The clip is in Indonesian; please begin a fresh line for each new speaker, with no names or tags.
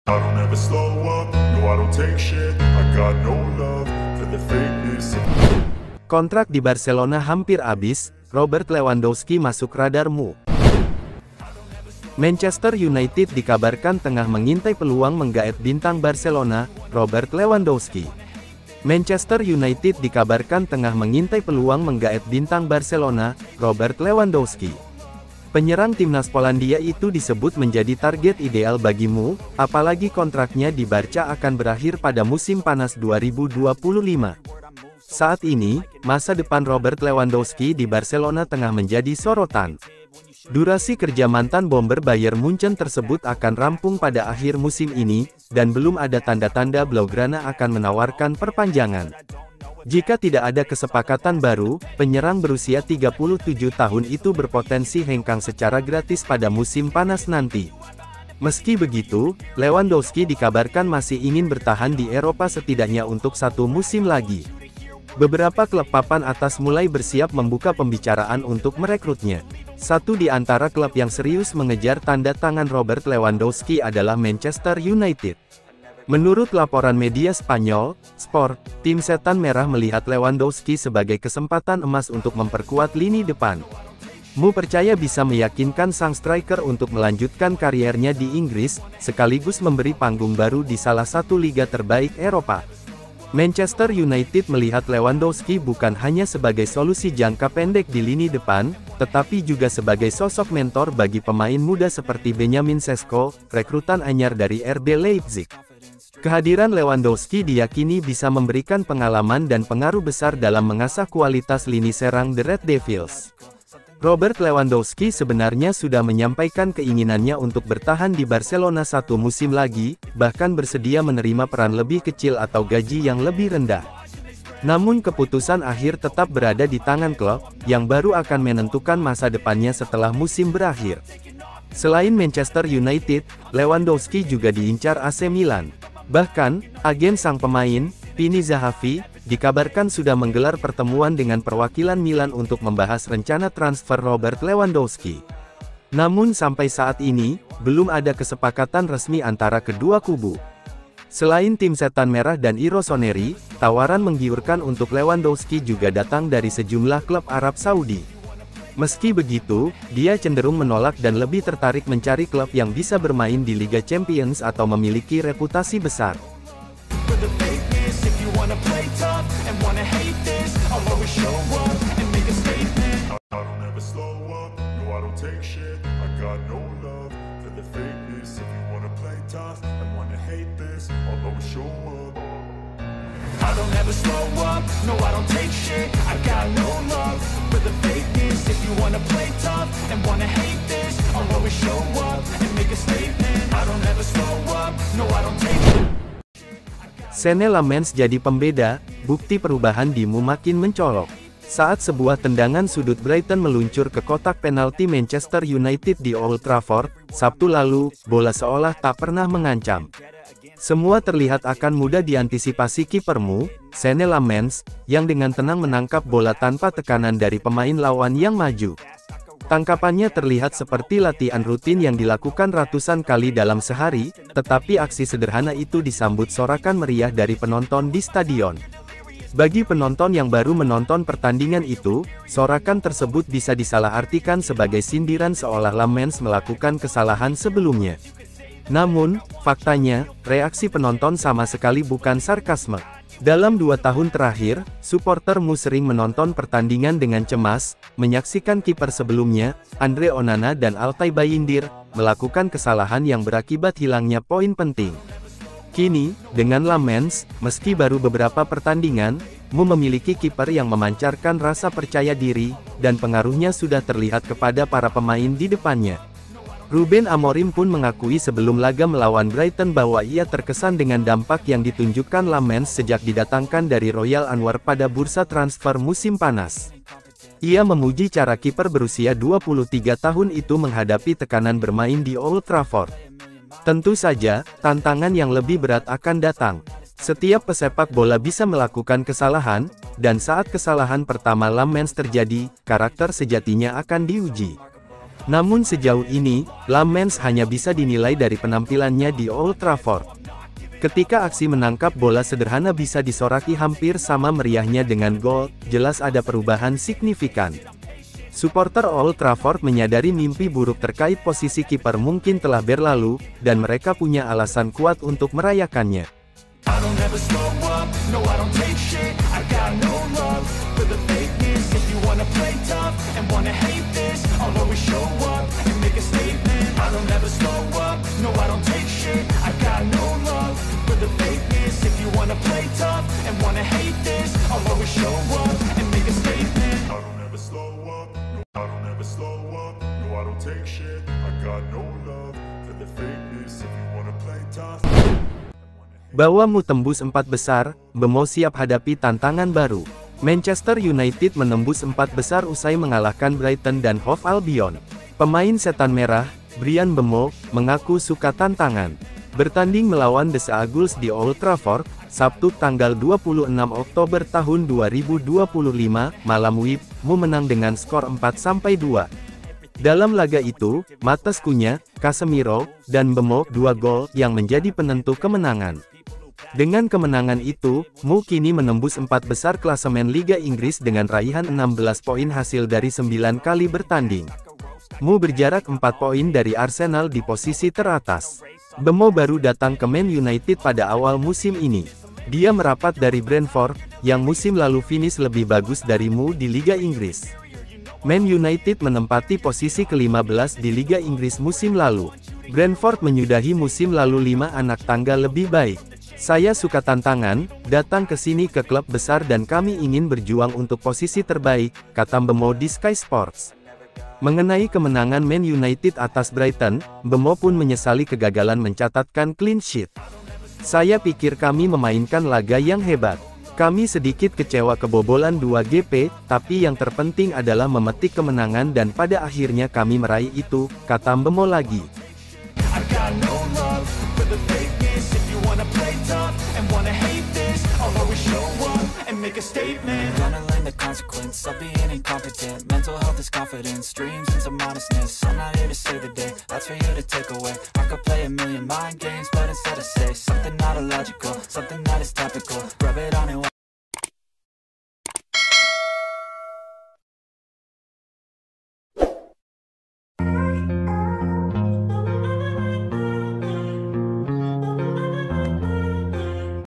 I don't ever slow up, no I don't take shit. I got no love for the fakeness.
Kontrak di Barcelona hampir habis, Robert Lewandowski masuk radarmu. Manchester United dikabarkan tengah mengintai peluang menggaet bintang Barcelona, Robert Lewandowski. Manchester United dikabarkan tengah mengintai peluang menggaet bintang Barcelona, Robert Lewandowski. Penyerang timnas Polandia itu disebut menjadi target ideal bagimu, apalagi kontraknya di Barca akan berakhir pada musim panas 2025. Saat ini, masa depan Robert Lewandowski di Barcelona tengah menjadi sorotan. Durasi kerja mantan bomber Bayern Munchen tersebut akan rampung pada akhir musim ini, dan belum ada tanda-tanda Blaugrana akan menawarkan perpanjangan. Jika tidak ada kesepakatan baru, penyerang berusia 37 tahun itu berpotensi hengkang secara gratis pada musim panas nanti. Meski begitu, Lewandowski dikabarkan masih ingin bertahan di Eropa setidaknya untuk satu musim lagi. Beberapa klub papan atas mulai bersiap membuka pembicaraan untuk merekrutnya. Satu di antara klub yang serius mengejar tanda tangan Robert Lewandowski adalah Manchester United. Menurut laporan media Spanyol, Sport, tim Setan Merah melihat Lewandowski sebagai kesempatan emas untuk memperkuat lini depan. Mu percaya bisa meyakinkan sang striker untuk melanjutkan kariernya di Inggris, sekaligus memberi panggung baru di salah satu liga terbaik Eropa. Manchester United melihat Lewandowski bukan hanya sebagai solusi jangka pendek di lini depan, tetapi juga sebagai sosok mentor bagi pemain muda seperti Benjamin Sesko, rekrutan anyar dari RB Leipzig. Kehadiran Lewandowski diyakini bisa memberikan pengalaman dan pengaruh besar dalam mengasah kualitas lini serang The Red Devils. Robert Lewandowski sebenarnya sudah menyampaikan keinginannya untuk bertahan di Barcelona satu musim lagi, bahkan bersedia menerima peran lebih kecil atau gaji yang lebih rendah. Namun keputusan akhir tetap berada di tangan klub, yang baru akan menentukan masa depannya setelah musim berakhir. Selain Manchester United, Lewandowski juga diincar AC Milan. Bahkan, agen sang pemain, Pini Zahavi, dikabarkan sudah menggelar pertemuan dengan perwakilan Milan untuk membahas rencana transfer Robert Lewandowski. Namun sampai saat ini, belum ada kesepakatan resmi antara kedua kubu. Selain tim Setan Merah dan Rossoneri, tawaran menggiurkan untuk Lewandowski juga datang dari sejumlah klub Arab Saudi. Meski begitu, dia cenderung menolak dan lebih tertarik mencari klub yang bisa bermain di Liga Champions atau memiliki reputasi besar.
I don't ever slow up, no I don't take shit. I got no love for the fakeness. If you wanna play tough and wanna hate this, I'll always show up and make a statement. I don't ever slow up, no I don't take shit.
Senne Lammens jadi pembeda, bukti perubahan Dimu makin mencolok. Saat sebuah tendangan sudut Brighton meluncur ke kotak penalti Manchester United di Old Trafford, Sabtu lalu, bola seolah tak pernah mengancam. Semua terlihat akan mudah diantisipasi kipermu, Senne Lammens, yang dengan tenang menangkap bola tanpa tekanan dari pemain lawan yang maju. Tangkapannya terlihat seperti latihan rutin yang dilakukan ratusan kali dalam sehari, tetapi aksi sederhana itu disambut sorakan meriah dari penonton di stadion. Bagi penonton yang baru menonton pertandingan itu, sorakan tersebut bisa disalahartikan sebagai sindiran seolah Lammens melakukan kesalahan sebelumnya. Namun, faktanya, reaksi penonton sama sekali bukan sarkasme. Dalam 2 tahun terakhir, suportermu sering menonton pertandingan dengan cemas, menyaksikan kiper sebelumnya, Andre Onana dan Altay Bayindir, melakukan kesalahan yang berakibat hilangnya poin penting. Kini, dengan Lammens, meski baru beberapa pertandingan, Mu memiliki kiper yang memancarkan rasa percaya diri, dan pengaruhnya sudah terlihat kepada para pemain di depannya. Ruben Amorim pun mengakui sebelum laga melawan Brighton bahwa ia terkesan dengan dampak yang ditunjukkan Lamens sejak didatangkan dari Royal Anwar pada bursa transfer musim panas. Ia memuji cara kiper berusia 23 tahun itu menghadapi tekanan bermain di Old Trafford. Tentu saja, tantangan yang lebih berat akan datang. Setiap pesepak bola bisa melakukan kesalahan, dan saat kesalahan pertama Lamens terjadi, karakter sejatinya akan diuji. Namun sejauh ini, Lamens hanya bisa dinilai dari penampilannya di Old Trafford. Ketika aksi menangkap bola sederhana bisa disoraki hampir sama meriahnya dengan gol, jelas ada perubahan signifikan. Supporter Old Trafford menyadari mimpi buruk terkait posisi kiper mungkin telah berlalu, dan mereka punya alasan kuat untuk merayakannya.
I don't ever slow up, no I don't take shit. I got no love for the fakeness. If you wanna play tough and wanna hate this, I'll always show up and make a statement. I don't ever slow up, no I don't take shit. I got no love for the fakeness. If you wanna play tough and wanna hate this, I'll always show up and make a statement. I don't ever slow up, no I don't ever slow up, no I don't take shit. I got no love for the fakeness. If you wanna play tough.
Bawamu tembus 4 besar, Bemo siap hadapi tantangan baru. Manchester United menembus 4 besar usai mengalahkan Brighton dan Hove Albion. Pemain setan merah, Bryan Mbeumo, mengaku suka tantangan. Bertanding melawan The Eagles di Old Trafford, Sabtu tanggal 26 Oktober tahun 2025, malam WIB, Mu menang dengan skor 4-2. Dalam laga itu, Matheus Cunha, Casemiro, dan Mbeumo 2 gol yang menjadi penentu kemenangan. Dengan kemenangan itu, Mu kini menembus 4 besar klasemen Liga Inggris dengan raihan 16 poin hasil dari 9 kali bertanding. Mu berjarak 4 poin dari Arsenal di posisi teratas. Mbeumo baru datang ke Man United pada awal musim ini. Dia merapat dari Brentford, yang musim lalu finish lebih bagus dari Mu di Liga Inggris. Man United menempati posisi ke-15 di Liga Inggris musim lalu. Brentford menyudahi musim lalu 5 anak tangga lebih baik. Saya suka tantangan, datang ke sini ke klub besar dan kami ingin berjuang untuk posisi terbaik, kata Mbeumo di Sky Sports. Mengenai kemenangan Man United atas Brighton, Mbeumo pun menyesali kegagalan mencatatkan clean sheet. Saya pikir kami memainkan laga yang hebat. Kami sedikit kecewa kebobolan 2 GP, tapi yang terpenting adalah memetik kemenangan dan pada akhirnya kami meraih itu, kata Mbeumo lagi.
I got no love for the fakeness. If you wanna play tough and wanna hate this, I'll always show up and make a statement. Gonna learn the consequence of being incompetent. Mental health is confidence, dreams and some honestness. I'm not here to save the day, that's for you to take away. I could play a million mind games, but instead I say something not illogical, something that is topical. Rub it on and